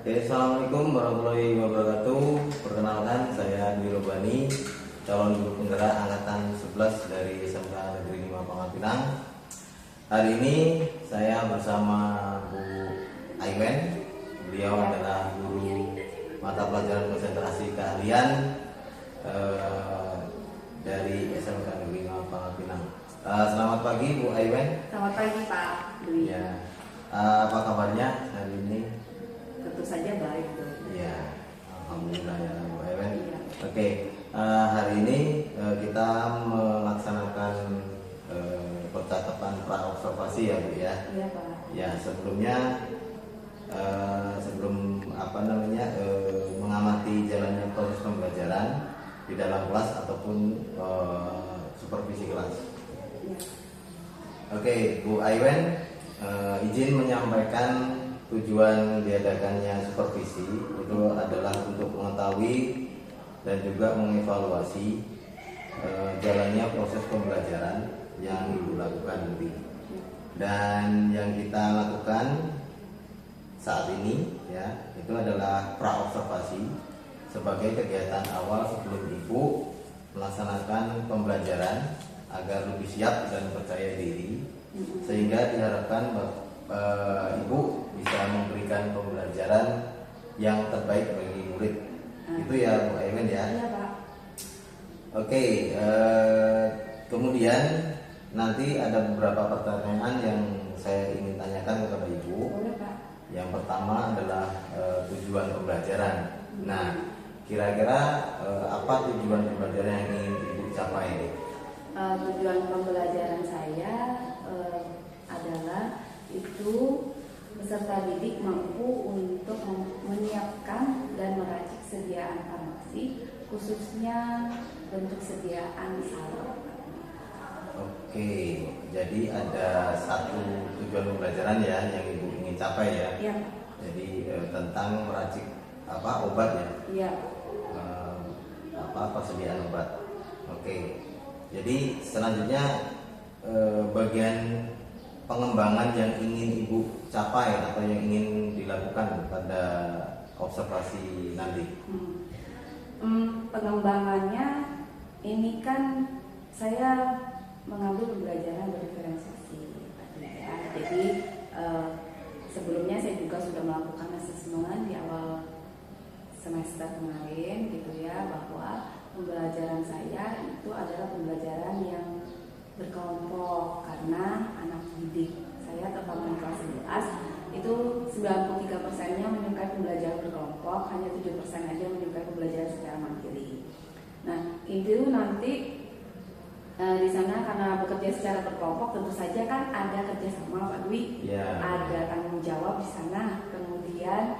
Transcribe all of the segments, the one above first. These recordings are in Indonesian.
Oke, Assalamualaikum warahmatullahi wabarakatuh. Perkenalkan, saya Dwi Robani, calon guru penggerak angkatan 11 dari SMK Negeri 5 Pangkal. Hari ini saya bersama Bu Aiwen. Beliau adalah guru mata pelajaran konsentrasi keahlian dari SMK Negeri 5 Pangkal. Selamat pagi Bu Aiwen. Selamat pagi Pak Dwi. Ya. Apa kabarnya hari ini? Tentu saja baik tuh. Ya, alhamdulillah ya Bu Aiwen. Iya. Oke, hari ini kita melaksanakan percakapan pra-observasi ya Bu ya. Iya Pak. Ya, sebelumnya sebelum mengamati jalannya proses pembelajaran di dalam kelas ataupun supervisi kelas. Iya. Oke, Bu Aiwen, izin menyampaikan tujuan diadakannya supervisi itu adalah untuk mengetahui dan juga mengevaluasi jalannya proses pembelajaran yang Ibu lakukan nanti. Dan yang kita lakukan saat ini ya itu adalah pra-observasi sebagai kegiatan awal sebelum Ibu melaksanakan pembelajaran agar lebih siap dan percaya diri, sehingga diharapkan Ibu bisa memberikan pembelajaran yang terbaik bagi murid. Itu ya Bu Aiwen ya. Iya Pak. Oke, kemudian nanti ada beberapa pertanyaan yang saya ingin tanyakan kepada Ibu. Boleh Pak. Yang pertama adalah tujuan pembelajaran. Nah, kira-kira apa tujuan pembelajaran yang ingin Ibu capai ini? Tujuan pembelajaran saya adalah itu peserta didik mampu untuk menyiapkan dan meracik sediaan farmasi, khususnya bentuk sediaan salep. Oke, jadi ada satu tujuan pembelajaran ya yang Ibu ingin capai ya. Iya. Jadi tentang meracik obat ya. Iya. Persediaan obat. Oke. Jadi selanjutnya bagian pengembangan yang ingin Ibu capai atau yang ingin dilakukan pada observasi nanti. Pengembangannya ini kan saya mengambil pembelajaran berdiferensiasi ya. Jadi sebelumnya saya juga sudah melakukan asesmen di awal semester kemarin gitu ya, bahwa pembelajaran saya itu adalah pembelajaran yang berkelompok karena anak didik saya terutama kelas 11 itu 93%-nya menyukai pembelajaran berkelompok, hanya 7% aja menyukai pembelajaran secara mandiri. Nah, itu nanti di sana karena bekerja secara berkelompok tentu saja kan ada kerjasama Pak Dwi, ada tanggung jawab di sana, kemudian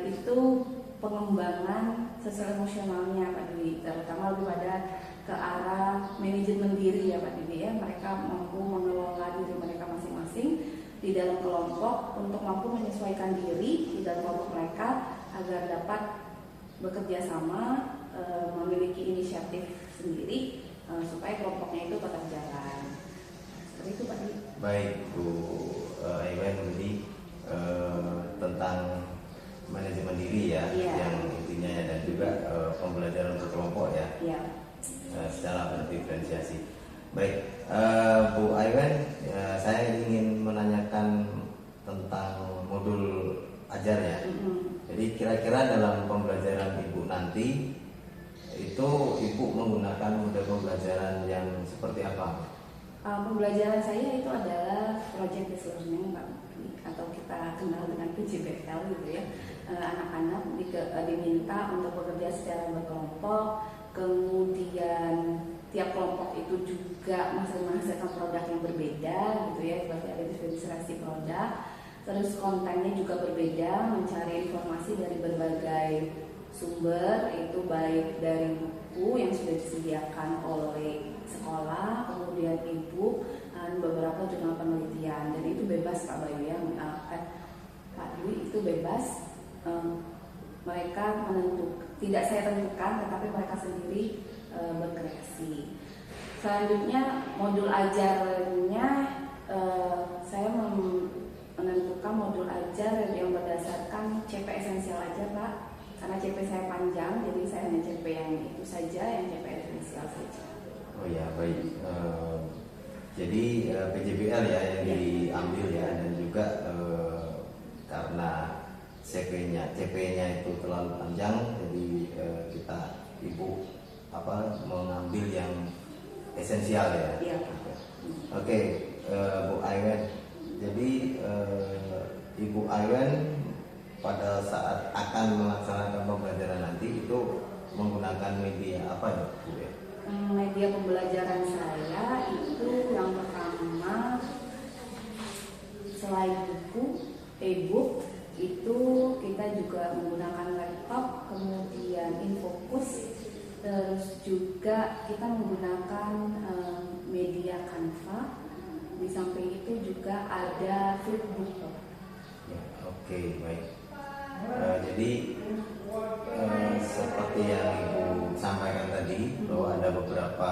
itu pengembangan sosial emosionalnya Pak Dwi, terutama lebih pada ke arah manajemen diri ya Pak Dwi ya. Mereka mampu mengelola diri mereka masing-masing di dalam kelompok untuk mampu menyesuaikan diri di dalam kelompok mereka agar dapat bekerja sama, memiliki inisiatif sendiri supaya kelompoknya itu tetap jalan. Seperti itu Pak Dwi. Baik Bu Aiwen, jadi tentang manajemen diri ya, yang intinya ya, dan juga pembelajaran berkelompok ya, secara berdiferensiasi. Baik, Bu Aiwen, saya ingin menanyakan tentang modul ajar ya. Jadi kira-kira dalam pembelajaran Ibu nanti itu Ibu menggunakan model pembelajaran yang seperti apa? Pembelajaran saya itu adalah project based learning Pak, atau kita kenal dengan PJBL gitu ya. Anak-anak diminta untuk bekerja secara berkelompok, kemudian tiap kelompok itu juga masih menghasilkan produk yang berbeda gitu ya, seperti ada diferensiasi produk. Terus kontennya juga berbeda, mencari informasi dari berbagai sumber, itu baik dari buku yang sudah disediakan oleh sekolah, kemudian ibu, dan beberapa jurnal penelitian. Dan itu bebas Pak Bayu ya, Pak Dwi, itu bebas. Mereka tidak saya tentukan, tetapi mereka sendiri berkreasi. Selanjutnya modul ajarnya saya menentukan modul ajar yang berdasarkan CP esensial CP saya panjang, jadi saya hanya CP yang itu saja, yang CP esensial saja. Oh ya, baik. Jadi PJBL ya yang diambil ya, dan juga karena CP-nya itu terlalu panjang, jadi kita ibu mengambil yang esensial ya. Iya. Oke, Bu Aywen. Jadi Ibu Aywen pada saat akan melaksanakan pembelajaran nanti itu menggunakan media apa ya, Bu? Media pembelajaran saya itu yang pertama, selain buku, e-book, itu kita juga menggunakan laptop, kemudian Infocus, terus juga kita menggunakan media Canva. Di samping itu juga ada flipbook. Ya, oke, baik. Jadi seperti yang Ibu sampaikan tadi, bahwa ada beberapa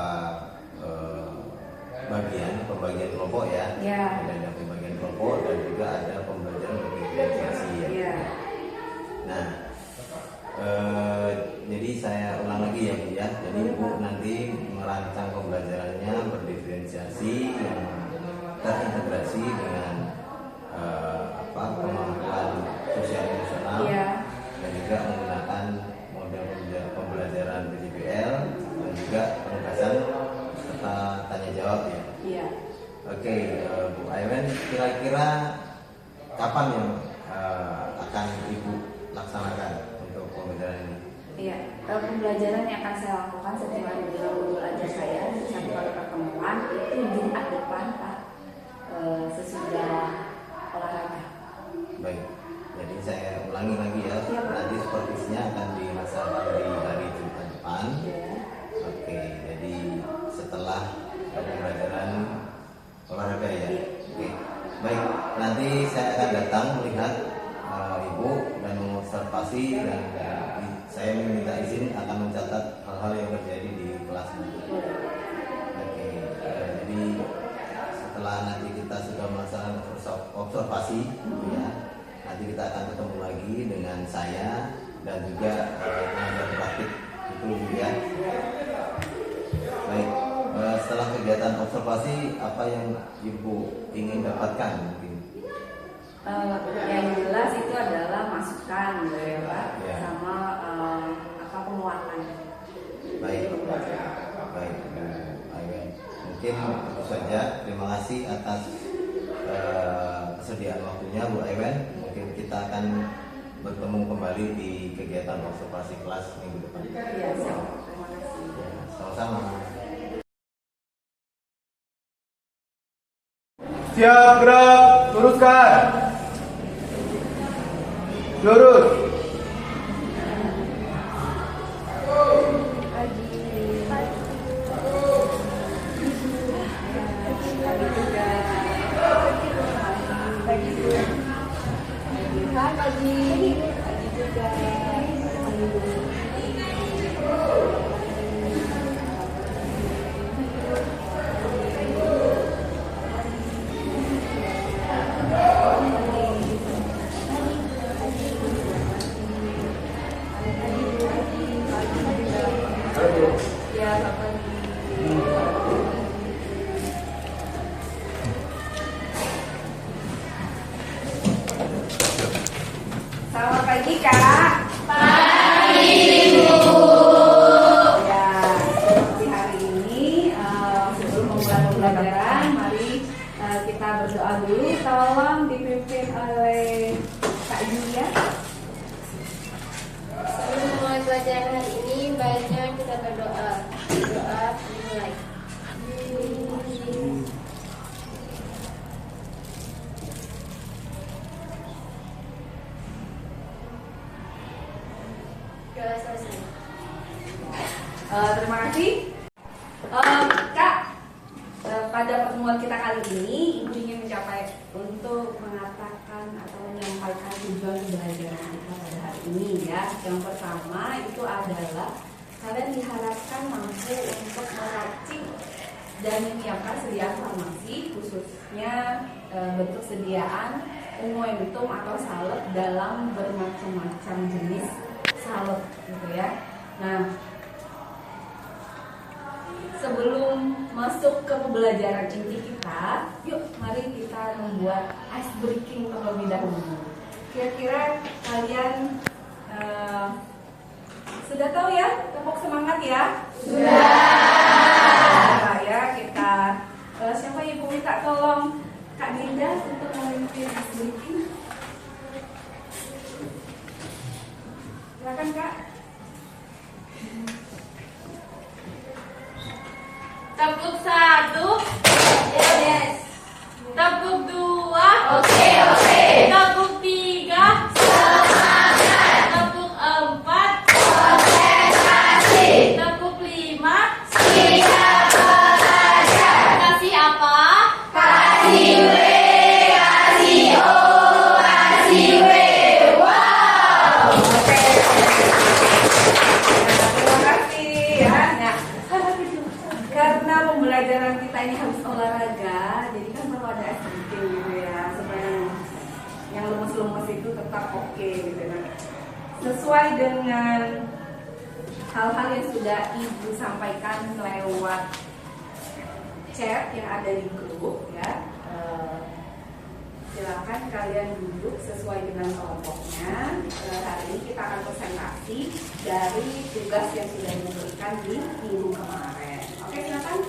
pembagian kelompok ya. Ada pembagian kelompok dan juga ada pembelajaran berdiferensiasi ya. Nah, jadi saya ulang lagi ya Bu ya. Jadi Ibu nanti merancang pembelajarannya berdiferensiasi yang terintegrasi dengan kemampuan sosial emosional dan juga menggunakan model pembelajaran PJBL dan juga penugasan serta tanya jawab ya. Iya. Oke, Bu Aywen, kira-kira kapan yang akan Ibu laksanakan untuk pembelajaran ini? Iya, pembelajaran yang akan saya lakukan sesuai dengan modul ajar saya satu kali pertemuan itu Jumat depan Pak, sesudah olahraga. Baik, jadi saya ulangi lagi ya. Nanti supervisinya akan dilaksanakan di hari Jumat depan. Oke, jadi setelah pembelajaran olahraga ya. Oke, baik. Nanti saya akan datang melihat Ibu dan mengobservasi, dan saya meminta izin akan mencatat hal-hal yang terjadi di kelas nanti. Oke, jadi setelah nanti kita sudah melaksanakan observasi, ya, nanti kita akan ketemu lagi dengan saya dan juga pengajar praktik itu ya. Baik, setelah kegiatan observasi, apa yang Ibu ingin dapatkan mungkin? Yang jelas itu adalah masukan ya Pak, sama penguatan. Baik, baik Bu Aywen. Mungkin itu saja. Terima kasih atas kesediaan waktunya Bu Aywen. Mungkin kita akan bertemu kembali di kegiatan observasi kelas minggu depan. Iya, terima kasih. Ya, sama-sama. Siap, gerak, luruskan. Lurus. Selamat pagi Kak. Pagi Ibu. Ya, seperti hari ini sebelum memulai pembelajaran, mari kita berdoa dulu. Tolong dipimpin oleh Kak Julia. Sebelum memulai pelajaran hari ini, baiknya kita berdoa. Doa dimulai. Doa selesai. Terima kasih. Kak, pada pertemuan kita kali ini, Ibu ingin mencapai untuk mengatakan atau menyampaikan tujuan pembelajaran kita pada hari ini ya. Yang pertama itu adalah kalian diharapkan mampu untuk meracik dan menyiapkan sediaan farmasi, khususnya bentuk sediaan momentum atau salep dalam bermacam-macam jenis salep gitu ya. Nah, sebelum masuk ke pembelajaran inti kita, yuk mari kita membuat ice breaking terlebih dahulu. Kira-kira kalian sudah tahu ya tepuk semangat ya? Sudah. Ya kita siapa ibu minta tolong Kak Dinda untuk memimpin ice breaking. Silakan Kak. Tepuk 1. Yes. Tepuk 2. Oke. Tepuk 3. Semangat. Tepuk 4. Konsentrasi. Tepuk 5. Siap belajar. Kasih apa? Kasih W, kasih O, kasih W. Wow. Oke. Terima kasih ya. Nah, karena pembelajaran kita ini harus olahraga, jadi kan perlu ada activity gitu ya, supaya yang lemes-lemes itu tetap oke gitu. Nah, sesuai dengan hal-hal yang sudah Ibu sampaikan lewat chat yang ada di grup ya, silakan kalian duduk sesuai dengan kelompoknya. Hari ini kita akan presentasi dari tugas yang sudah diberikan di minggu kemarin. Oke, silakan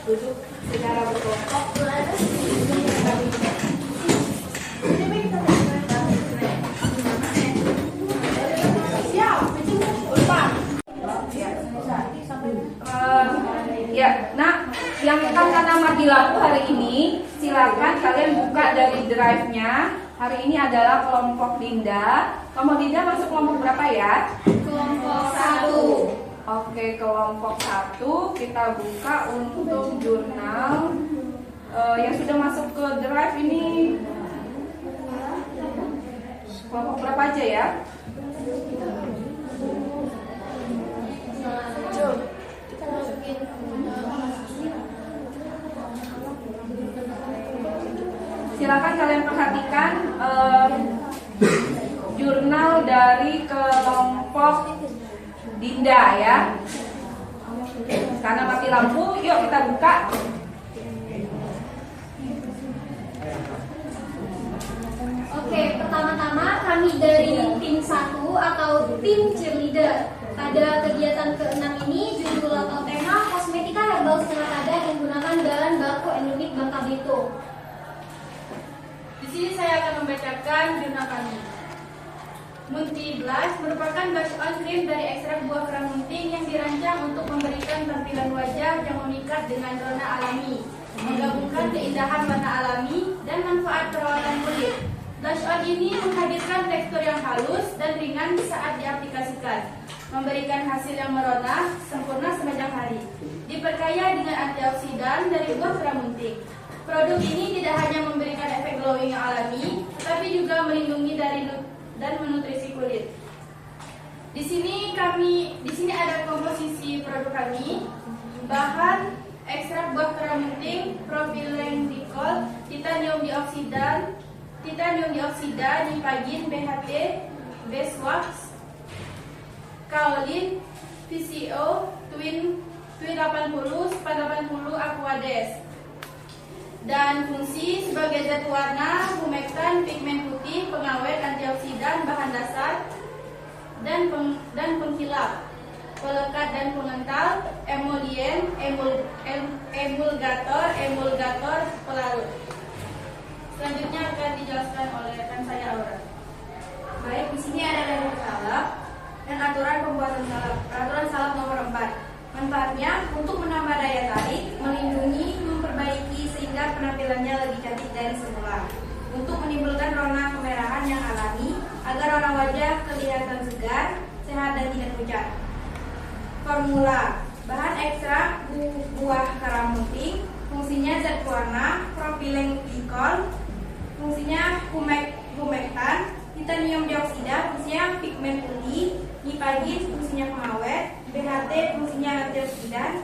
duduk secara berkelompok. Ya, nah, yang karena mati lampu hari ini, silakan kalian buka dari drive-nya. Hari ini adalah kelompok Dinda. Kelompok Dinda masuk kelompok berapa ya? Kelompok 1. Oke, kelompok 1 kita buka untuk jurnal yang sudah masuk ke drive ini. Kelompok berapa aja ya? Silakan kalian perhatikan jurnal dari kelompok Dinda ya. Karena mati lampu, yuk kita buka. Oke, pertama-tama kami dari tim 1 atau tim cheerleader. Pada kegiatan ke-6 ini judul atau tema kosmetika herbal setengah kadar yang menggunakan bahan baku endemik Bangka Belitung. Di sini saya akan membacakan jurnal kami. Munti Blush merupakan blush on cream dari ekstrak buah kerang munting yang dirancang untuk memberikan tampilan wajah yang memikat dengan rona alami, menggabungkan keindahan warna alami dan manfaat perawatan kulit. Blush on ini menghadirkan tekstur yang halus dan ringan saat diaplikasikan, memberikan hasil yang merona sempurna sepanjang hari. Diperkaya dengan antioksidan dari buah kerang munting. Produk ini tidak hanya memberikan efek glowing yang alami, tetapi juga melindungi dari dan menutrisi kulit. Di sini ada komposisi produk kami. Bahan ekstrak buah kerang munting, propylenglikol, titanium dioksida, nipagin, BHT, beeswax, kaolin, VCO, Twin 80, Span 80, Aquades. Dan fungsi sebagai zat warna, humektan, pigmen putih, pengawet, antioksidan, bahan dasar, dan pengkilap, pelekat dan pengental, emolien, emulgator, pelarut. Selanjutnya akan dijelaskan oleh rekan saya Aura. Baik, di sini ada lembar salep dan aturan pembuatan salep. Peraturan salep nomor 4. Manfaatnya untuk menambah daya tarik, melindungi, memperbaiki sehingga penampilannya lebih cantik dari semula. Untuk menimbulkan rona kemerahan yang alami agar rona wajah kelihatan segar, sehat dan tidak pucat. Formula: bahan ekstrak buah kerang munting, fungsinya zat pewarna, propylenglikol, fungsinya humektan, titanium dioksida, fungsinya pigmen putih, nipagin, fungsinya pengawet, BHT, fungsinya antioksidan,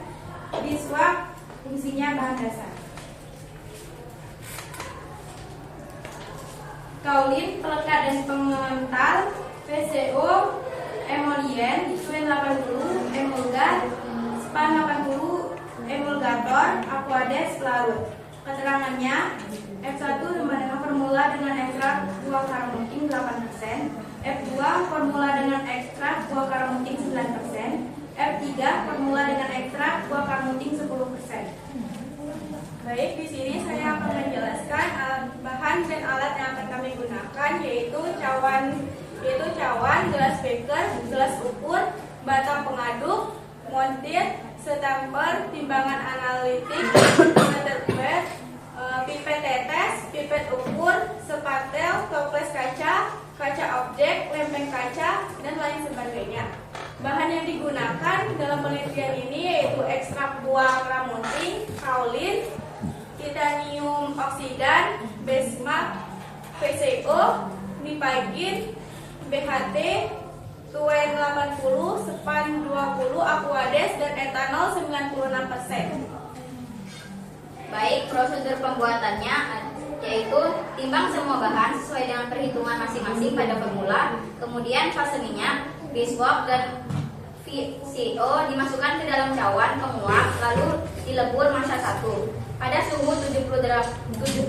beeswax, fungsinya bahan dasar. Kaolin, pelekat dan pengental, VCO, emolien, ekstraktor, Aquades, pelarut. Keterangannya, F1 dengan formula dengan ekstrak buah karamuting 8%, F2 formula dengan ekstrak buah karamuting 9%, F3 formula dengan ekstrak buah karamuting 10%. Baik, di sini saya akan menjelaskan bahan dan alat yang akan kami gunakan, yaitu cawan, gelas beker, gelas ukur, bata pengaduk, montir, stempler, timbangan analitik, meter kuet, pipet tetes, pipet ukur, sepatel, toples kaca, kaca objek, lempeng kaca, dan lain sebagainya. Bahan yang digunakan dalam penelitian ini yaitu ekstrak buah karamuting, kaolin, titanium oksidan, Besmak, PCO, Nipagin, BHT, Tuen 80, Sepan 20, Aquades, dan etanol 96%. Baik, prosedur pembuatannya yaitu timbang semua bahan sesuai dengan perhitungan masing-masing pada formula, kemudian fase minyak, beeswax, dan VCO dimasukkan ke dalam cawan penguap, lalu dilebur massa 1 pada suhu 70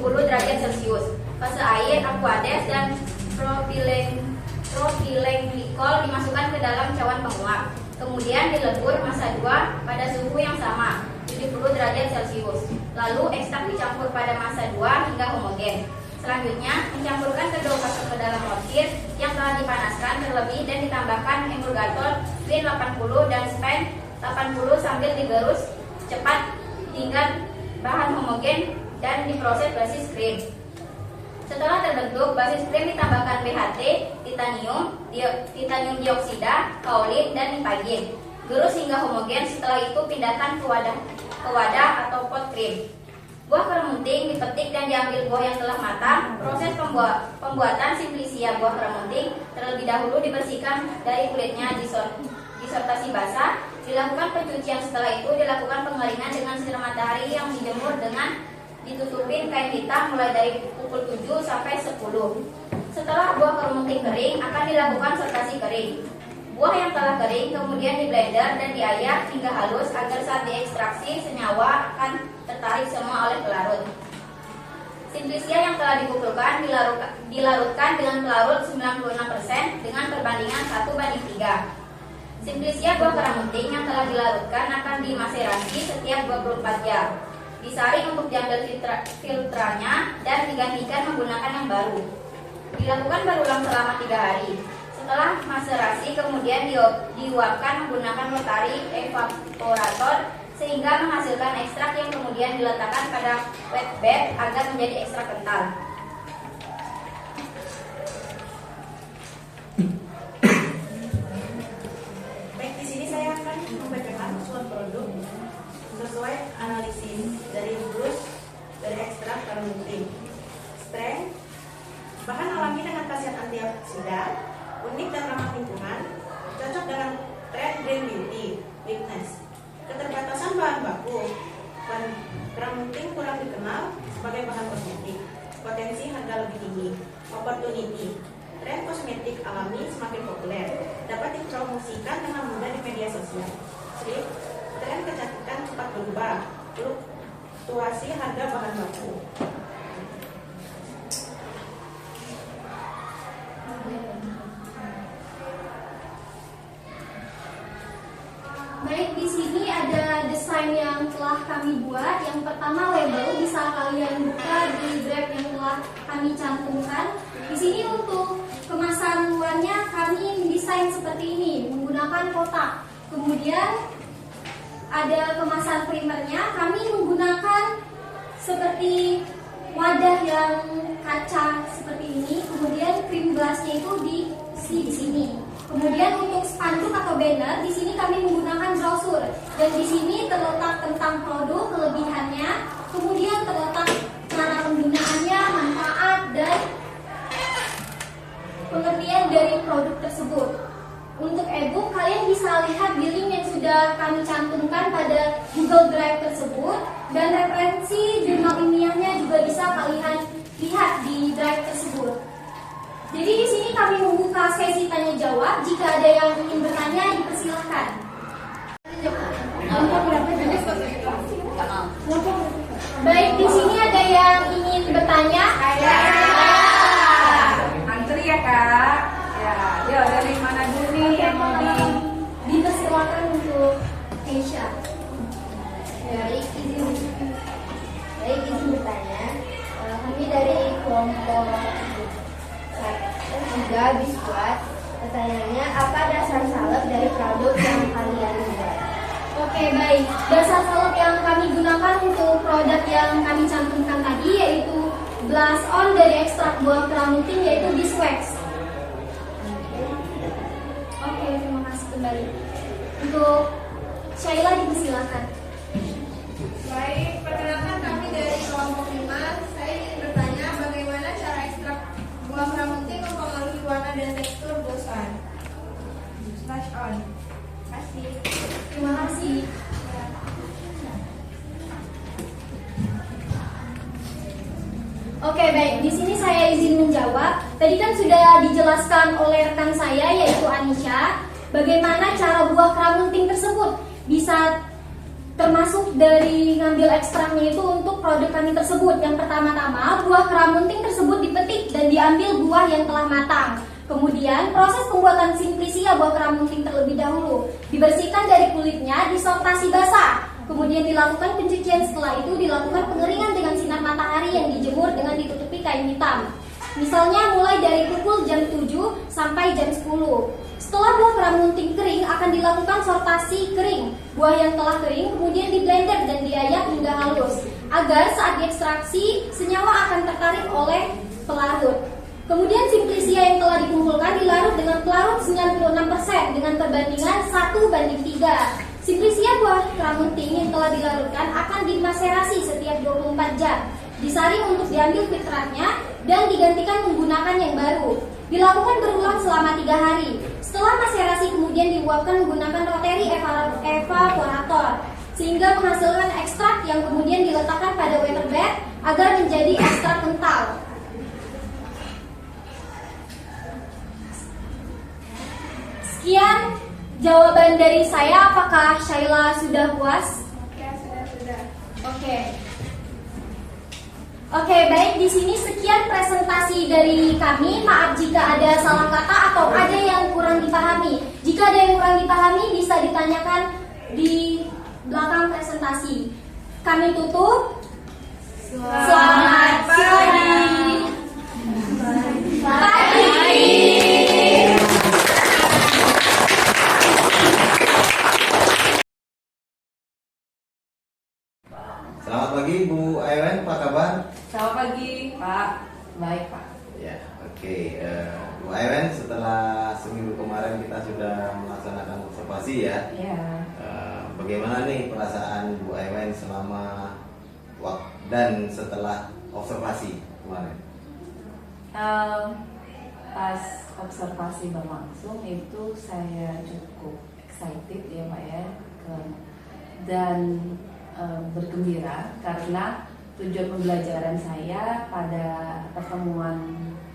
derajat Celcius. Fase air, Aquades, dan propylenglikol dimasukkan ke dalam cawan penguap, kemudian dilebur massa 2 pada suhu yang sama 70 derajat Celcius. Lalu ekstrak dicampur pada massa 2 hingga homogen. Selanjutnya, mencampurkan kedua fase ke dalam mortir yang telah dipanaskan terlebih dan ditambahkan emulgator Clean 80 dan Span 80 sambil digerus cepat hingga bahan homogen dan diproses basis krim. Setelah terbentuk, basis krim ditambahkan BHT, titanium dioksida, kaolin, dan nipagin. Gerus hingga homogen, setelah itu pindahkan ke wadah atau pot krim. Buah karamuting dipetik dan diambil buah yang telah matang. Proses pembuatan simplisia buah karamuting terlebih dahulu dibersihkan dari kulitnya disortasi basah. Dilakukan pencucian, setelah itu dilakukan pengeringan dengan sinar matahari yang dijemur dengan ditutupin kain hitam mulai dari pukul 7 sampai 10. Setelah buah karamuting kering, akan dilakukan sortasi kering. Buah yang telah kering kemudian di blender dan diayak hingga halus agar saat diekstraksi senyawa akan tertarik semua oleh pelarut. Simplisia yang telah dikumpulkan dilarutkan dengan pelarut 96% dengan perbandingan 1:3. Simplisia buah karamuting yang telah dilarutkan akan dimaserasi setiap 24 jam. Disaring untuk diambil filtranya dan digantikan menggunakan yang baru. Dilakukan berulang selama 3 hari. Setelah maserasi kemudian diuapkan menggunakan rotary evaporator sehingga menghasilkan ekstrak yang kemudian diletakkan pada wet bed agar menjadi ekstrak kental. Baik, di sini saya akan membacakan suatu produk sesuai analisis dari ekstrak karamuting. Strength, bahan alami dengan khasiat antioksida, unik dan ramah lingkungan, cocok dengan tren green beauty. Weakness, keterbatasan bahan baku, karamuting kurang dikenal sebagai bahan kosmetik, potensi harga lebih tinggi. Opportunity, tren kosmetik alami semakin populer, dapat dipromosikan dengan mudah di media sosial. Thrift, tren kecantikan cepat berubah, fluktuasi harga bahan baku. Baik, di sini ada desain yang telah kami buat. Yang pertama label, bisa kalian buka di drive yang telah kami cantumkan. Di sini untuk kemasan luarnya kami mendesain seperti ini menggunakan kotak. Kemudian ada kemasan primernya, kami menggunakan seperti wadah yang kaca seperti ini. Kemudian cream glassnya itu di sini. Kemudian untuk spanduk atau banner, di sini kami menggunakan brosur dan di sini terletak tentang produk, kelebihannya, kemudian terletak cara penggunaannya, manfaat dan pengertian dari produk tersebut. Untuk e-book, kalian bisa lihat di link yang sudah kami cantumkan pada Google Drive tersebut dan referensi jurnal ilmiahnya juga bisa kalian lihat di drive tersebut. Jadi di sini kami membuka sesi tanya jawab. Jika ada yang ingin bertanya, dipersilahkan. Baik, di sini ada yang ingin bertanya? Ada. Antri ya kak. Ya, yuk dari mana dulu nih yang mau Dipersilakan untuk Asia. Baik, izin bertanya. Kami dari kelompok 3 Biskuat. Pertanyaannya, apa dasar salep dari produk yang kalian buat? Oke, baik. Dasar salep yang kami gunakan untuk produk yang kami cantumkan tadi yaitu blush on dari ekstrak buah keramuting yaitu Biswax. Oke, terima kasih kembali. Untuk Shaila dipersilakan. Baik, perkenalkan kami dari kelompok 5. Saya ingin bertanya bagaimana cara ekstrak buah keramuting mempengaruhi warna dan tekstur blush on. Kasih. Terima kasih. Oke, baik. Di sini saya izin menjawab. Tadi kan sudah dijelaskan oleh rekan saya yaitu Anisha, bagaimana cara buah keramunting tersebut bisa termasuk dari ngambil ekstraknya itu untuk produk kami tersebut. Yang pertama-tama, buah keramunting tersebut dipetik dan diambil buah yang telah matang. Kemudian proses pembuatan simplisia buah keramunting terlebih dahulu. Dibersihkan dari kulitnya, disortasi basah. Kemudian dilakukan pencucian, setelah itu dilakukan pengeringan dengan sinar matahari yang dijemur dengan ditutupi kain hitam. Misalnya mulai dari pukul jam 7 sampai jam 10. Setelah buah keramunting kering akan dilakukan sortasi kering. Buah yang telah kering kemudian di blender dan diayak hingga halus agar saat diekstraksi senyawa akan tertarik oleh pelarut. Kemudian simplisia yang telah dikumpulkan dilarut dengan pelarut 96% dengan perbandingan 1:3. Simplisia buah keramunting yang telah dilarutkan akan dimaserasi setiap 24 jam. Disaring untuk diambil filtratnya dan digantikan menggunakan yang baru. Dilakukan berulang selama 3 hari. Setelah maserasi kemudian diuapkan menggunakan rotary evaporator sehingga menghasilkan ekstrak yang kemudian diletakkan pada water bed agar menjadi ekstrak kental. Sekian jawaban dari saya. Apakah Shaila sudah puas? Ya, sudah. Oke, baik. Di sini sekian presentasi dari kami. Maaf jika ada salah kata atau ada yang kurang dipahami. Jika ada yang kurang dipahami bisa ditanyakan di belakang presentasi. Kami tutup. Selamat pagi. Selamat pagi Bu Aiwen, apa kabar? Selamat pagi Pak. Baik Pak. Ya, oke. Bu Aiwen, setelah seminggu kemarin kita sudah melaksanakan observasi ya. Iya. Bagaimana nih perasaan Bu Aiwen selama dan setelah observasi kemarin? Pas observasi berlangsung itu saya cukup excited ya Pak ya, dan bergembira karena tujuan pembelajaran saya pada pertemuan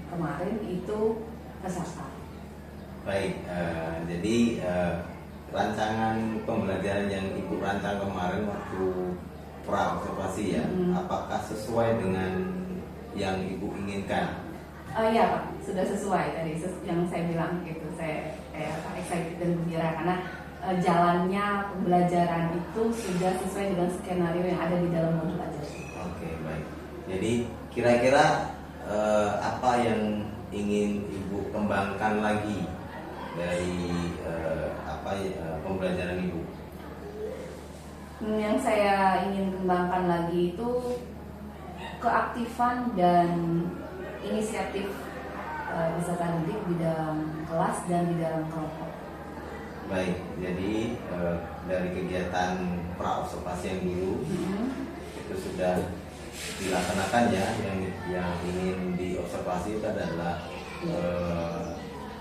kemarin itu tercapai. Baik, jadi rancangan pembelajaran yang Ibu rancang kemarin waktu pra observasi ya, apakah sesuai dengan yang Ibu inginkan? Iya Pak, sudah sesuai tadi yang saya bilang gitu. Saya excited dan gembira karena jalannya pembelajaran itu sudah sesuai dengan skenario yang ada di dalam modul ajar. Oke, baik. Jadi kira-kira apa yang ingin Ibu kembangkan lagi dari pembelajaran Ibu? Yang saya ingin kembangkan lagi itu keaktifan dan inisiatif peserta didik di dalam kelas dan di dalam kelompok. Baik, jadi dari kegiatan pra observasi yang dulu itu sudah dilaksanakan ya, yang ingin diobservasi itu adalah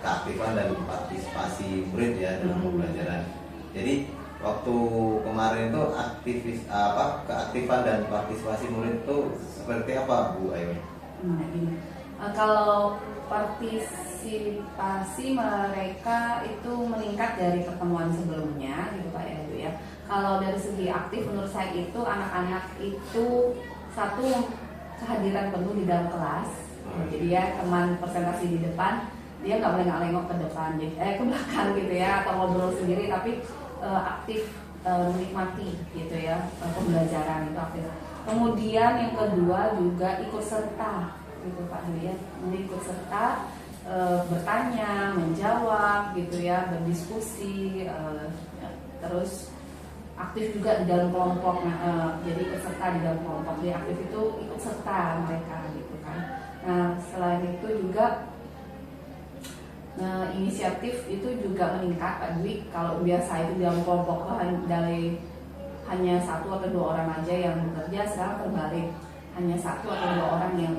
keaktifan dan partisipasi murid ya dalam pembelajaran. Jadi waktu kemarin itu keaktifan dan partisipasi murid itu seperti apa Bu Aiwen? Kalau partisipasi mereka itu meningkat dari pertemuan sebelumnya gitu Pak ya. Kalau dari segi aktif menurut saya itu anak-anak itu satu kehadiran penuh di dalam kelas. Jadi ya teman presentasi di depan, dia nggak boleh nengok ke depan, ke belakang gitu ya, atau ngobrol sendiri, tapi aktif menikmati gitu ya pembelajaran itu aktif. Kemudian yang kedua juga ikut serta gitu Pak Dwi ya, ikut serta bertanya, menjawab gitu ya, berdiskusi, terus aktif juga di dalam kelompok. Jadi ikut serta di dalam kelompok, jadi aktif itu ikut serta mereka gitu kan. Nah selain itu juga inisiatif itu juga meningkat Pak Dwi. Kalau biasa itu dalam kelompok dari hanya 1 atau 2 orang aja yang bekerja, sekarang terbalik, hanya 1 atau 2 orang yang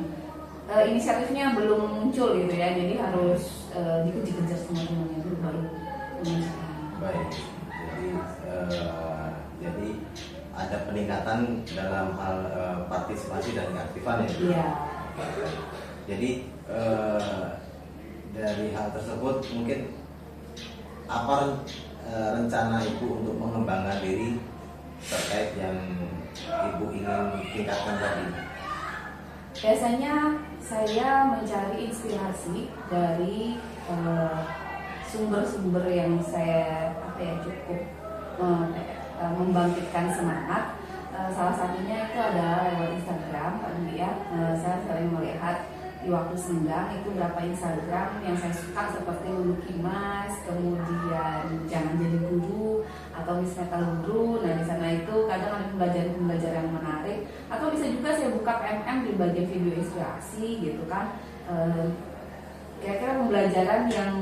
inisiatifnya belum muncul gitu ya, jadi harus dikejar-kejar sama temannya dulu baru menunjukkan. Baik, jadi ada peningkatan dalam hal partisipasi dan keaktifan ya. Iya. Jadi dari hal tersebut mungkin apa rencana Ibu untuk mengembangkan diri terkait yang Ibu ingin tingkatkan tadi? Biasanya saya mencari inspirasi dari sumber-sumber yang saya cukup membangkitkan semangat. Salah satunya itu adalah lewat Instagram, Pak Dwi ya. Saya sering melihat di waktu senggang itu berapa Instagram yang saya suka, seperti Luluki Mas, kemudian Jangan Jadi Guru atau Miss Metal Guru. Nah di sana itu kadang ada pembelajaran yang menarik, atau bisa juga saya buka PMM di bagian video inspirasi gitu kan. Kira-kira pembelajaran yang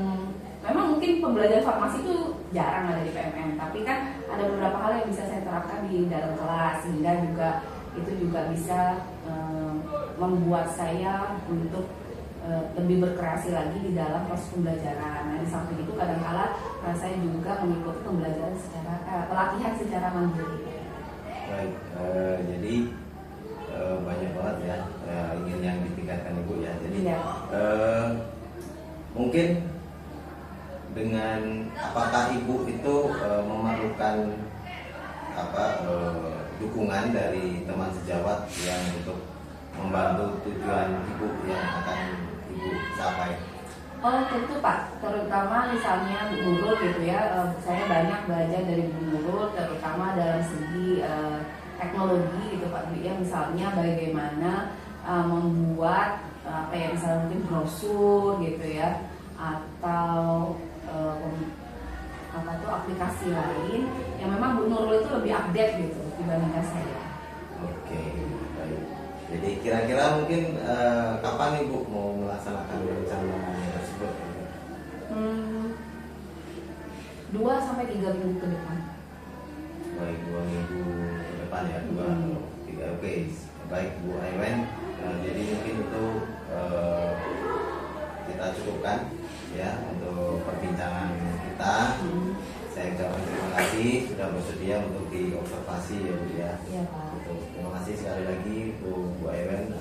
memang mungkin pembelajaran farmasi itu jarang ada di PMM, tapi kan ada beberapa hal yang bisa saya terapkan di dalam kelas, sehingga juga itu juga bisa membuat saya untuk lebih berkreasi lagi di dalam proses pembelajaran. Nah di samping itu kadang-kala saya juga mengikuti pembelajaran secara pelatihan secara mandiri. Baik, jadi banyak banget ya ingin yang ditingkatkan Ibu ya. Jadi mungkin dengan apakah Ibu itu memerlukan dukungan dari teman sejawat yang untuk membantu tujuan Ibu yang akan Ibu capai? Oh tentu Pak, terutama misalnya Bu Nurul gitu ya, saya banyak belajar dari Bu Nurul, terutama dalam segi teknologi gitu Pak Dwi ya, misalnya bagaimana membuat misalnya mungkin brosur gitu ya, atau aplikasi lain yang memang Bu Nurul itu lebih update gitu dibandingkan saya. Oke, baik. Jadi kira-kira mungkin kapan Ibu mau melaksanakan rencana tersebut? 2 sampai 3 minggu ke depan. Baik, 2 minggu ke depan ya, 2 atau 3. Oke, baik Bu Aiwen. Jadi mungkin itu kita cukupkan ya untuk perbincangan kita. Saya ucapkan terima kasih sudah bersedia untuk diobservasi ya Bu ya. Iya Pak. Terima kasih sekali lagi Bu Aiwen.